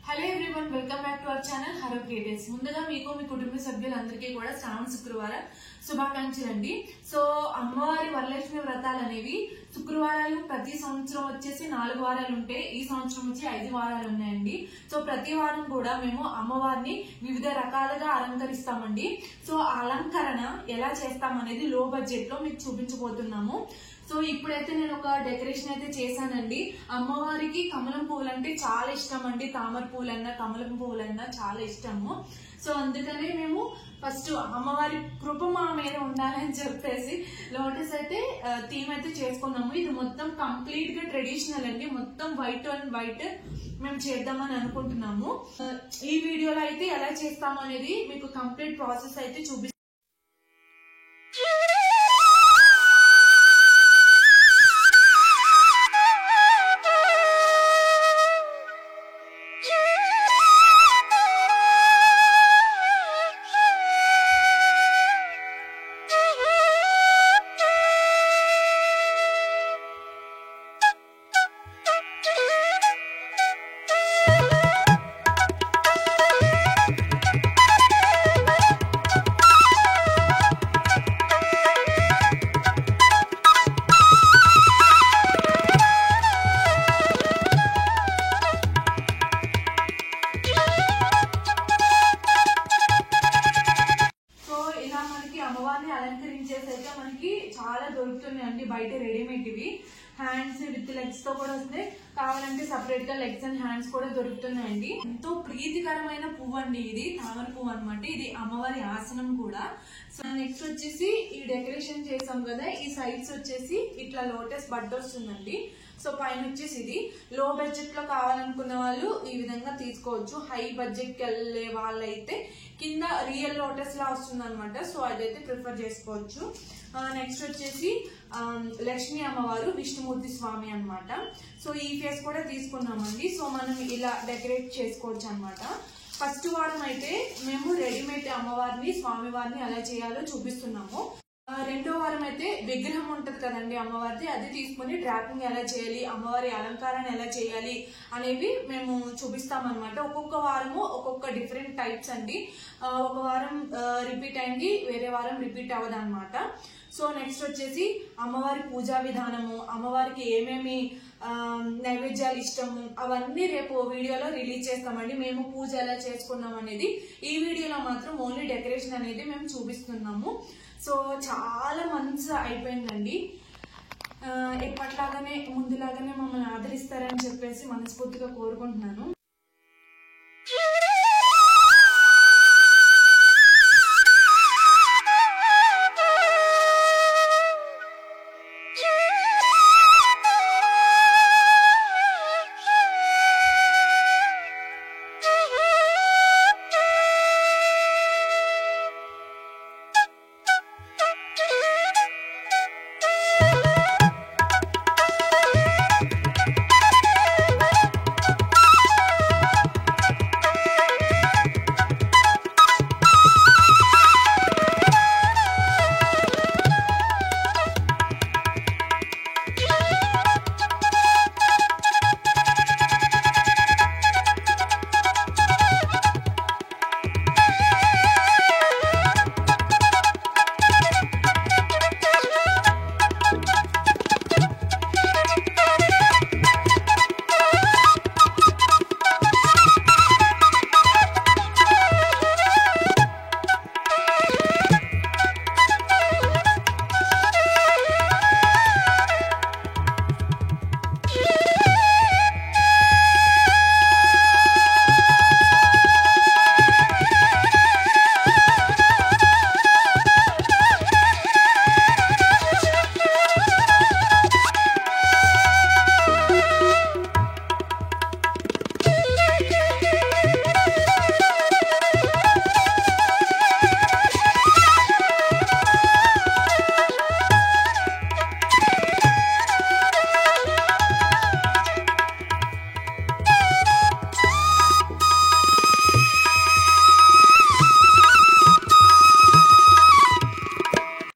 Hello everyone, welcome back to our channel harrow creatives. ముందుగా మీకు మీ కుటుంబ సభ్యులందరికీ కూడా శ్రావణ శుక్రవారం శుభాకాంక్షలు అండి. సో అమ్మవారి వరలక్ష్మి వ్రతాలు అనేవి శుక్రవారాలు ప్రతి సంవత్సరం వచ్చేసి 4 వారాలు ఉంటే ఈ సంవత్సరం వచ్చి 5 వారాలు ఉన్నాయండి. సో ప్రతి వారం కూడా మేము అమ్మవారిని వివిధ రకాలుగా అలంకరిస్తామండి. సో ఆ అలంకరణ ఎలా చేస్తామనేది లో బడ్జెట్ లో మీకు చూపించబోతున్నాము. సో ఇప్పుడైతే నేను ఒక డెకరేషన్ అయితే చేశానండి. అమ్మవారికి కమలం పువ్వులు అంటే చాలా ఇష్టం అండి. తామర పువ్వులన్నా కమలం పువ్వులన్నా చాలా ఇష్టము. సో అందుకనే మేము ఫస్ట్ అమ్మవారి కృప మా మీద ఉండాలని చెప్పేసి లోటస్ అయితే థీమ్ అయితే చేసుకున్నాము. ఇది మొత్తం కంప్లీట్ గా ట్రెడిషనల్ అండి. మొత్తం వైట్ అండ్ వైట్ మేము చేద్దామని అనుకుంటున్నాము. ఈ వీడియోలో అయితే ఎలా చేస్తాము అనేది మీకు కంప్లీట్ ప్రాసెస్ అయితే చూపిస్తాము. అమ్మవారిని అలంకరించేసి అయితే మనకి చాలా దొరుకుతున్నాయండి బయట రెడీమేడ్. ఇవి హ్యాండ్స్ విత్ లెగ్స్ తో కూడా వస్తాయి, కావాలంటే సపరేట్ గా లెగ్స్ అండ్ హ్యాండ్స్ కూడా దొరుకుతున్నాయండి. ఎంతో ప్రీతికరమైన పువ్వు అండి ఇది, తామర పువ్వు అనమాట. ఇది అమ్మవారి ఆసనం కూడా. సో నెక్స్ట్ వచ్చేసి ఈ డెకరేషన్ చేసాం కదా, ఈ సైడ్స్ వచ్చేసి ఇట్లా లోటస్ బడ్ వస్తుందండి. సో పైన వచ్చేసి ఇది లో బడ్జెట్ లో కావాలనుకున్న వాళ్ళు ఈ విధంగా తీసుకోవచ్చు. హై బడ్జెట్ కి వెళ్లే వాళ్ళైతే కింద రియల్ లోటస్ లా వస్తుంది అనమాట. సో అదైతే ప్రిఫర్ చేసుకోవచ్చు. నెక్స్ట్ వచ్చేసి లక్ష్మీ అమ్మవారు విష్ణుమూర్తి స్వామి అనమాట. సో ఈ ఫేస్ కూడా తీసుకున్నామండి. సో మనం ఇలా డెకరేట్ చేసుకోవచ్చు అనమాట. ఫస్ట్ వారం అయితే మేము రెడీమేడ్ అమ్మవారిని స్వామివారిని ఎలా చేయాలో చూపిస్తున్నాము. రెండో వారం అయితే విగ్రహం ఉంటది కదండి అమ్మవారిది, అది తీసుకుని డ్రాపింగ్ ఎలా చేయాలి, అమ్మవారి అలంకారాన్ని ఎలా చేయాలి అనేవి మేము చూపిస్తామన్నమాట. ఒక్కొక్క వారము ఒక్కొక్క డిఫరెంట్ టైప్స్ అండి. ఒక వారం రిపీట్ అయింది, వేరే వారం రిపీట్ అవ్వదు అనమాట. సో నెక్స్ట్ వచ్చేసి అమ్మవారి పూజా విధానము, అమ్మవారికి ఏమేమి నైవేద్యాలు ఇష్టము, అవన్నీ రేపు వీడియోలో రిలీజ్ చేస్తామండి. మేము పూజ ఎలా చేసుకున్నాం అనేది ఈ వీడియోలో మాత్రం ఓన్లీ డెకరేషన్ అనేది మేము చూపిస్తున్నాము. సో చాలా మంత్స్ అయిపోయిందండి. ఎప్పటిలాగానే ముందులాగానే మమ్మల్ని ఆదరిస్తారని చెప్పేసి మనస్ఫూర్తిగా కోరుకుంటున్నాను.